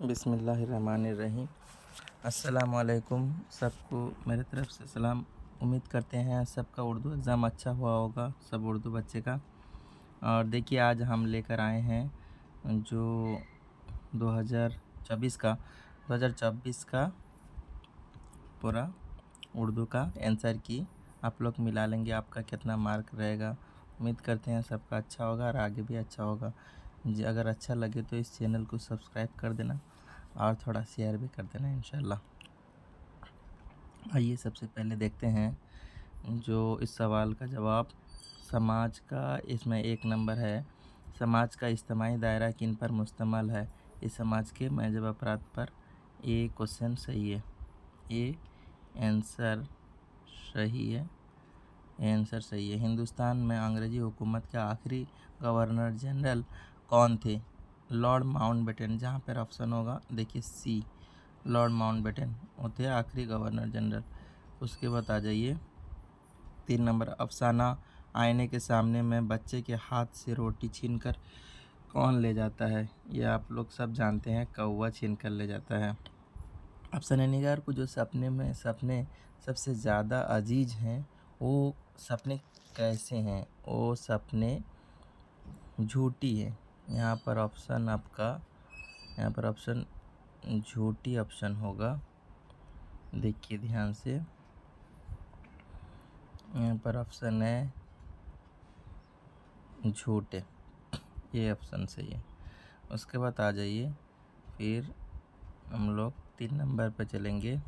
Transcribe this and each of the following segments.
बिस्मिल्लाहिर्रहमानिर्रहीम। अस्सलामुअलैकुम। सबको मेरे तरफ़ से सलाम। उम्मीद करते हैं सबका उर्दू एग्ज़ाम अच्छा हुआ होगा, सब उर्दू बच्चे का। और देखिए आज हम लेकर आए हैं जो 2024 का पूरा उर्दू का आंसर की आप लोग मिला लेंगे, आपका कितना मार्क रहेगा। उम्मीद करते हैं सबका अच्छा होगा और आगे भी अच्छा होगा। जी अगर अच्छा लगे तो इस चैनल को सब्सक्राइब कर देना और थोड़ा शेयर भी कर देना इंशाल्लाह। आइए सबसे पहले देखते हैं जो इस सवाल का जवाब। समाज का इसमें 1 नंबर है। समाज का इज्तिमाई दायरा किन पर मुश्तमल है? इस समाज के महज़ब अफराद पर। ये क्वेश्चन सही है, ये आंसर सही है, ये आंसर सही है। हिंदुस्तान में अंग्रेज़ी हुकूमत के आखिरी गवर्नर जनरल कौन थे? Lord Mountbatten. जहाँ पर ऑप्शन होगा देखिए सी, लॉर्ड माउंटबेटन होते हैं आखिरी गवर्नर जनरल। उसके बाद आ जाइए 3 नंबर। अफसाना आईने के सामने में बच्चे के हाथ से रोटी छीनकर कौन ले जाता है? ये आप लोग सब जानते हैं, कौवा छीन कर ले जाता है। अफसाना निगार को जो सपने सबसे ज़्यादा अजीज हैं वो सपने कैसे हैं? वो सपने झूठी है। यहाँ पर ऑप्शन झूठी ऑप्शन होगा। देखिए ध्यान से, यहाँ पर ऑप्शन है झूठे, ये ऑप्शन सही है। उसके बाद आ जाइए फिर हम लोग 3 नंबर पर चलेंगे।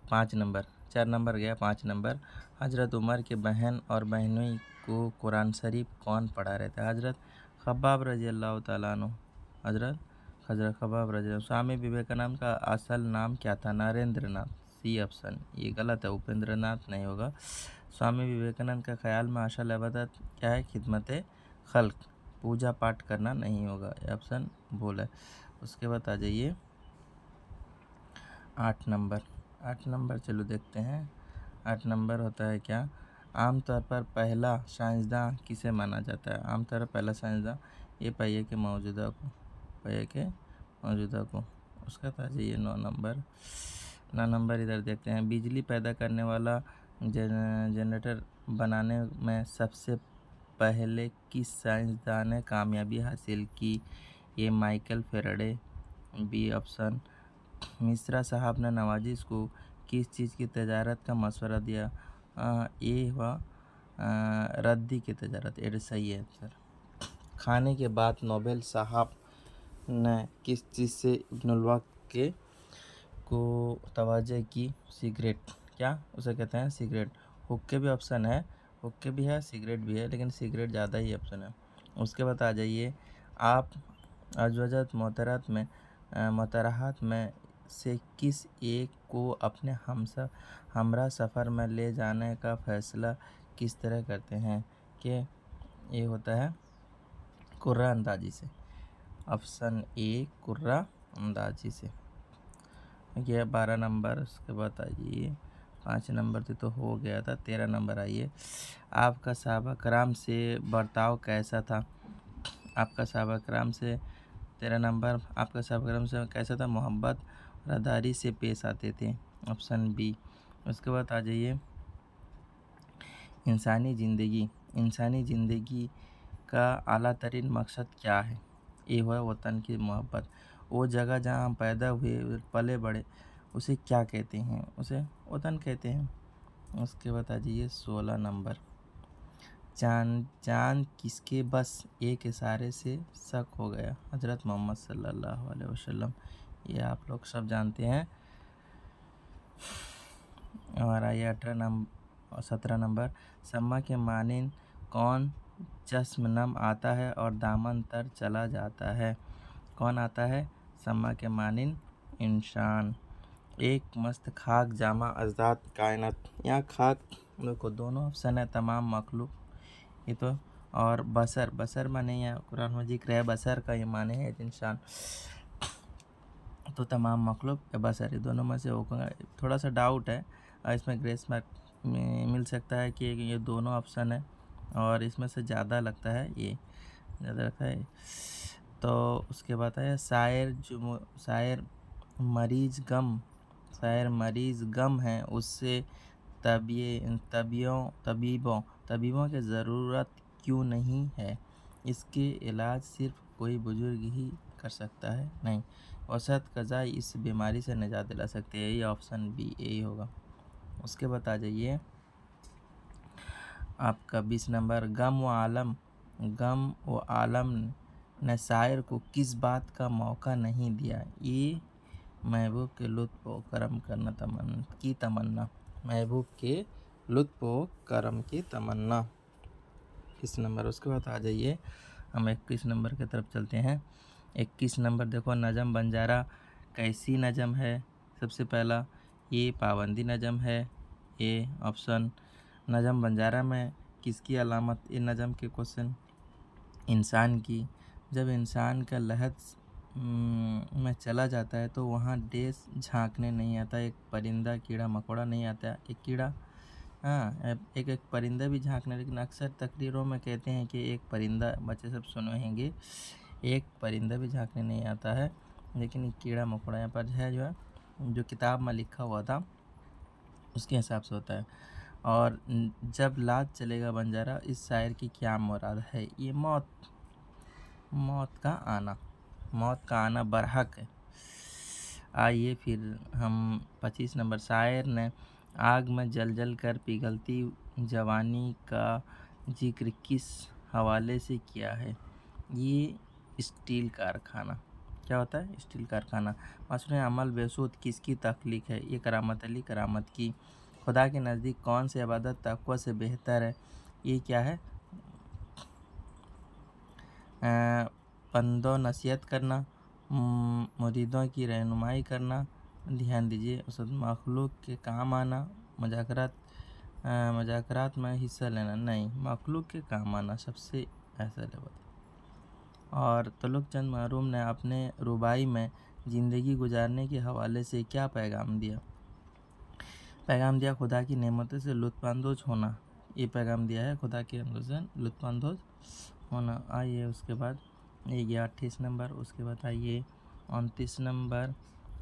5 नंबर, 4 नंबर गया, 5 नंबर। हज़रत उमर के बहन और बहनोई को कुरान शरीफ कौन पढ़ा रहे थे? हज़रत खब्बाब रज़ी अल्लाह तआला अन्हु। हज़रत खब्बाब रज़ी अल्लाह। स्वामी विवेकानंद का असल नाम क्या था? नरेंद्र नाथ। सी ऑप्शन, ये गलत है, उपेंद्र नाथ नहीं होगा। स्वामी विवेकानंद का ख्याल में असल इबादत क्या है? खिदमत खल्क, पूजा पाठ करना नहीं होगा, ये ऑप्शन भूल है। उसके बाद आ जाइए 8 नंबर। 8 नंबर चलो देखते हैं 8 नंबर होता है क्या? आमतौर पर पहला साइंसदां किसे माना जाता है? आमतौर पर पहला साइंसदां ये पहिए के मौजूदा को। उसका था जाइए 9 नंबर। 9 नंबर इधर देखते हैं। बिजली पैदा करने वाला जनरेटर बनाने में सबसे पहले किस साइंसदां ने कामयाबी हासिल की? ये Michael Faraday, B option. Mishra साहब ने नवाजिश को किस चीज़ की तजारत का मशवरा दिया? ये हुआ रद्दी की तजारत, ये सही है सर। खाने के बाद नोबेल साहब ने किस चीज़ से इब्नुल वक्त को तवज्जो की? सिगरेट। क्या उसे कहते हैं? सिगरेट। हुक्के भी ऑप्शन है, हुक्के भी है, सिगरेट भी है, लेकिन सिगरेट ज़्यादा ही ऑप्शन है। उसके बाद आ जाइए आप अज़वजत मोतरहात में से किस एक को अपने हमरा सफ़र में ले जाने का फ़ैसला किस तरह करते हैं? कि ये होता है कुर्रा अंदाजी से। ऑप्शन ए कुर्रा अंदाजी से। यह 12 नंबर। उसके बाद आइए 5 नंबर तो हो गया था। 13 नंबर आइए। आपका सहाबा कराम से बर्ताव कैसा था? आपका सहाबा कराम से 13 नंबर। आपका सहाबा कराम से कैसा था? मोहब्बत रदारी से पेश आते थे, ऑप्शन बी। उसके बाद आ जाइए इंसानी ज़िंदगी का आला तरीन मकसद क्या है? ये हुआ वतन की मोहब्बत। वो जगह जहाँ हम पैदा हुए पले बड़े उसे क्या कहते हैं? उसे वतन कहते हैं। उसके बाद आ जाइए 16 नंबर। चाँद किसके बस एक इशारे से शक हो गया? हज़रत मोहम्मद सल्लल्लाहु अलैहि वसल्लम। ये आप लोग सब जानते हैं। हमारा ये 17 नंबर। सम्मा के मानिन कौन चश्म नम आता है और दामन तर चला जाता है? कौन आता है? सम्मा के मानिन इंसान। एक मस्त खाक जामा अज़दाद कायनात। यहाँ खाक देखो दोनों ऑप्शन है, तमाम मखलूक ये तो, और बसर माने यहाँ कुरान में जिक्र है बसर का, ये माने है इंसान, तो तमाम मखलूक या बसर, ये दोनों में से होगा। थोड़ा सा डाउट है इसमें, ग्रेस मार्क मिल सकता है कि ये दोनों ऑप्शन है और इसमें से ज़्यादा लगता है ये, ज़्यादा लगता है तो उसके बाद है शायर मरीज गम है, उससे तबीबों की ज़रूरत क्यों नहीं है? इसके इलाज सिर्फ कोई बुजुर्ग ही कर सकता है? नहीं, औसत कज़ा इस बीमारी से निजात दिला सकती है। ये ऑप्शन बी यही होगा। उसके बाद आ जाइए आपका 20 नंबर, गम व आलम ने शायर को किस बात का मौका नहीं दिया? ये महबूब के लुत्फ़ व करम की तमन्ना। महबूब के लुत्फ़ व करम की तमन्ना। 20 नंबर। उसके बाद आ जाइए हम 21 नंबर की तरफ चलते हैं। 21 नंबर देखो, नज़म बंजारा कैसी नज़म है? सबसे पहला, ये पाबंदी नज़म है। A option. नज़म बंजारा में किसकी अलामत? ये नज़म के क्वेश्चन इंसान की। जब इंसान का लहद में चला जाता है तो वहाँ डेस झांकने नहीं आता, एक परिंदा कीड़ा मकोड़ा नहीं आता। एक कीड़ा, हाँ, एक परिंदा भी झांकने, लेकिन अक्सर तकरीरों में कहते हैं कि एक परिंदा, बच्चे सब सुने होंगे, एक परिंदा भी झांकने नहीं आता है, लेकिन एक कीड़ा मकोड़ा यहाँ पर है, जो किताब में लिखा हुआ था उसके हिसाब से होता है। और जब लाद चलेगा बंजारा, इस शायर की क्या मुराद है? ये मौत का आना बरहक है। आइए फिर हम 25 नंबर, शायर ने आग में जल कर पिघलती जवानी का जिक्र किस हवाले से किया है? ये स्टील कारखाना। क्या होता है? स्टील कारखाना। मसनूए अमल बेसुध किसकी तख्लीक है? ये करामत अली करामत की। खुदा के नज़दीक कौन सी इबादत तक़वा से बेहतर है? ये क्या है? बंदों नसीहत करना, मुरीदों की रहनुमाई करना। ध्यान दीजिए, उसद मखलूक के काम आना, मजाकरात में हिस्सा लेना। नहीं, मखलूक के काम आना सबसे ऐसा लेवल। और तलुक चंद महरूम ने अपने रुबाई में ज़िंदगी गुजारने के हवाले से क्या पैगाम दिया? खुदा की नेमतों से लुत्फ़अंदोज़ होना। ये पैगाम दिया है, खुदा की नेमतों से लुत्फ़अंदोज़ होना। आइए उसके बाद ये गया 28 नंबर। उसके बाद आइए 29 नंबर,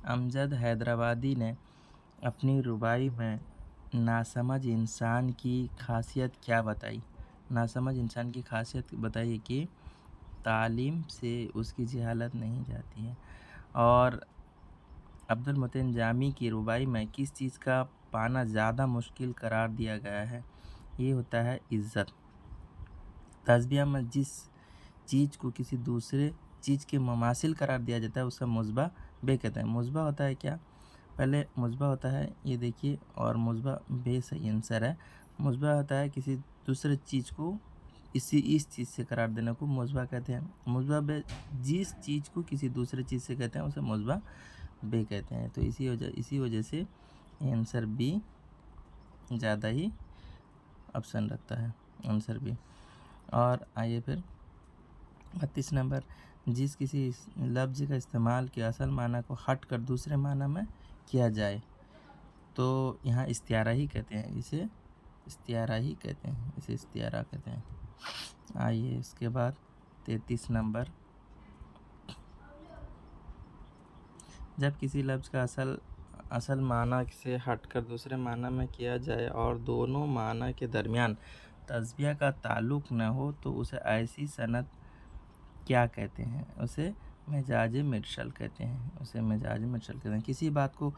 अमजद हैदराबादी ने अपनी रुबाई में नासमझ इंसान की खासियत क्या बताई? नासमझ इंसान की खासियत बताइए कि तालीम से उसकी जहालत नहीं जाती है। और अब्दुल मोतिन जामी की रुबाई में किस चीज़ का पाना ज़्यादा मुश्किल करार दिया गया है? ये होता है इज़्ज़त। तस्बिया में जिस चीज़ को किसी दूसरे चीज़ के मुमासिल करार दिया जाता है उसे मुस्बा बे कहते हैं। मुस्बा होता है क्या? पहले मुस्बा होता है, ये देखिए, और मुस्बा बे सही आंसर है। मुस्बा होता है किसी दूसरे चीज़ को इस चीज़ से करार देने को मुस्बा कहते हैं। मुस्बा बे जिस चीज़ को किसी दूसरे चीज़ से कहते हैं उसे मुस्बा बे कहते हैं। तो इसी वजह से आंसर बी ज़्यादा ही ऑप्शन रखता है, आंसर बी। और आइए फिर 32 नंबर, जिस किसी लफ्ज़ का इस्तेमाल के असल माना को हट कर दूसरे माना में किया जाए तो यहाँ इस्तियारा ही कहते हैं, इसे इस्तियारा कहते हैं। आइए इसके बाद 33 नंबर, जब किसी लफ्ज़ का असल माना से हटकर दूसरे माना में किया जाए और दोनों माना के दरमियान तस्बिया का ताल्लुक़ न हो तो उसे ऐसी सनद क्या कहते हैं? उसे मिजाज मुरसल कहते हैं। किसी बात को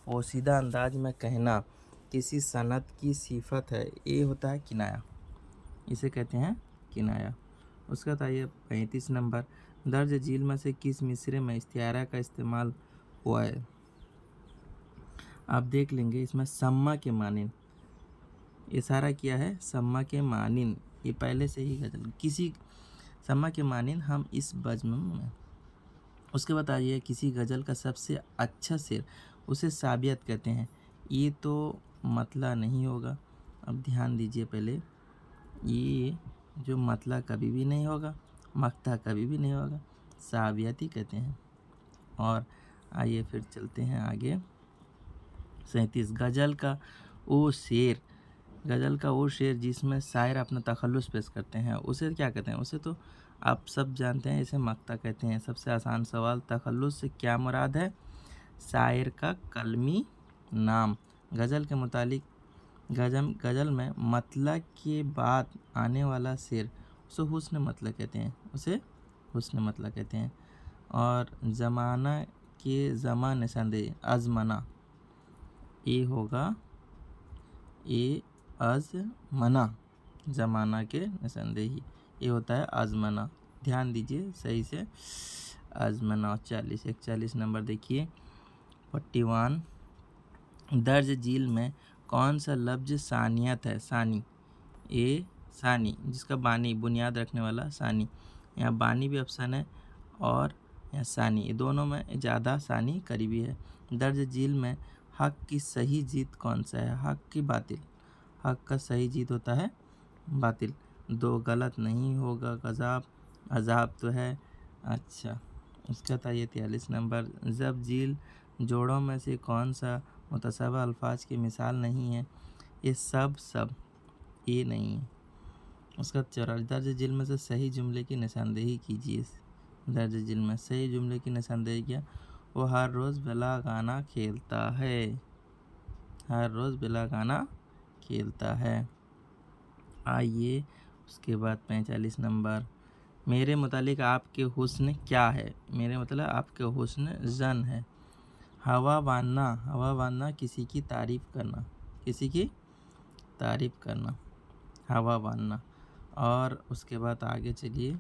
पोशीदा अंदाज में कहना किसी सनद की सिफत है, ये होता है किनाया, इसे कहते हैं किनाया। उसका आइए 35 नंबर, दर्ज झील में से किस मिसरे में इस्तियारा का इस्तेमाल हुआ है? आप देख लेंगे, इसमें सम्मा के मानिन इशारा किया है, सम्मा के मानिन, ये पहले से ही गजल किसी सम्मा के मानिन हम इस बज़्म में। उसके बाद आइए, किसी गज़ल का सबसे अच्छा शेर उसे साबियत कहते हैं। ये तो मतला नहीं होगा। अब ध्यान दीजिए, पहले ये जो मतला कभी भी नहीं होगा, मक्ता कभी भी नहीं होगा, साबियत ही कहते हैं। और आइए फिर चलते हैं आगे। 37, गज़ल का वो शेर जिसमें शायर अपना तखल्लुस पेश करते हैं उसे क्या कहते हैं? उसे तो आप सब जानते हैं इसे मक्ता कहते हैं। सबसे आसान सवाल, तखल्लुस से क्या मुराद है? शायर का कलमी नाम। गज़ल के मुतालिक गज़ल में मतलब के बाद आने वाला शेर उसे हुस्न मतलब कहते हैं, उसे हुस्न मतलब कहते हैं। और ज़माना के ज़मा निशानदेही अज़मना, ये होगा ए अज़मना, ज़माना के निशानदेही ये होता है आज़मना। ध्यान दीजिए सही से, आज़मना। 41 नंबर देखिए 41, दर्ज झील में कौन सा लफ्ज़ सानियत है? सानी, ए सानी, जिसका बानी बुनियाद रखने वाला सानी। यहाँ बानी भी ऑप्शन है और यहाँ सानी, ये दोनों में ज़्यादा सानी करीबी है। दर्ज झील में हक की सही जीत कौन सा है? हक की बातिल। हक का सही जीत होता है बातिल। 2 गलत नहीं होगा। गज़ाब, अज़ाब तो है। अच्छा, उसका था ये 43 नंबर, जब झील जोड़ों में से कौन सा मुतशब्बह अल्फाज की मिसाल नहीं है? ये सब ये नहीं है। उसका 44, दर्ज झील में से सही जुमले की निशानदेही कीजिए। दर्ज झील में सही जुमले की निशानदेही क्या? वो हर रोज़ बिला गाना खेलता है, हर रोज़ बिला गाना खेलता है। आइए उसके बाद 45 नंबर, मेरे मुतालिक आपके हुस्न क्या है? मेरे मतलब आपके हुस्न ज़न है। हवा बांधना किसी की तारीफ़ करना, किसी की तारीफ़ करना, हवा बांधना। और उसके बाद आगे चलिए,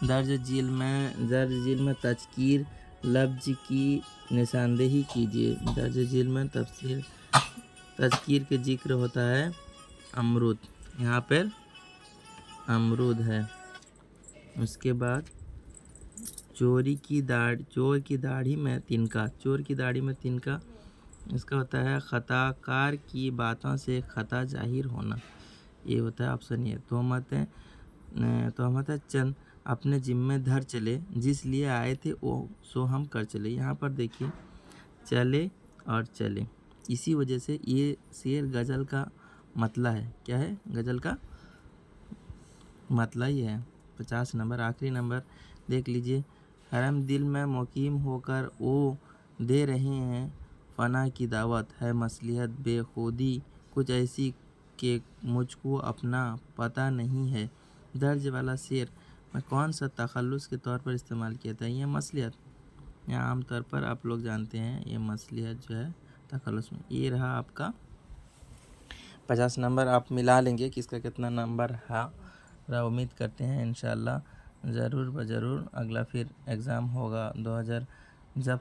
दर्ज झील में तज़कीर लफ्ज़ की निशानदेही कीजिए। दर्ज झील में तज़कीर के जिक्र होता है अमरूद, यहाँ पर अमरूद है। उसके बाद चोर की दाढ़ी में तिनका, चोर की दाढ़ी में तिनका, इसका होता है खताकार की बातों से खता जाहिर होना, ये होता है ऑप्शन ए। तोहमत चंद अपने जिम्मे धर चले, जिस लिए आए थे वो सो हम कर चले। यहाँ पर देखिए चले और चले, इसी वजह से ये शेर गज़ल का मतला है। क्या है? गज़ल का मतला ही है। 50 नंबर, आखिरी नंबर देख लीजिए, हरम दिल में मुकीम होकर वो दे रहे हैं फना की दावत, है मसलिहत बेखुदी कुछ ऐसी कि मुझको अपना पता नहीं है। दर्ज वाला शेर में कौन सा तखल्लुस के तौर पर इस्तेमाल किया था? ये मसलिहत, यहाँ आम तौर पर आप लोग जानते हैं ये मसलिहत जो है तखल्लुस में। ये रहा आपका 50 नंबर। आप मिला लेंगे कि इसका कितना नंबर है। उम्मीद करते हैं इंशाल्लाह ज़रूर अगला फिर एग्ज़ाम होगा 2000, जब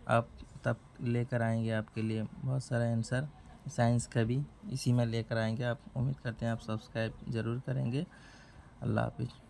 आप तब लेकर आएंगे आपके लिए बहुत सारा आंसर, साइंस का भी इसी में लेकर आएंगे। आप उम्मीद करते हैं आप सब्सक्राइब ज़रूर करेंगे। अल्लाह हाफिज़।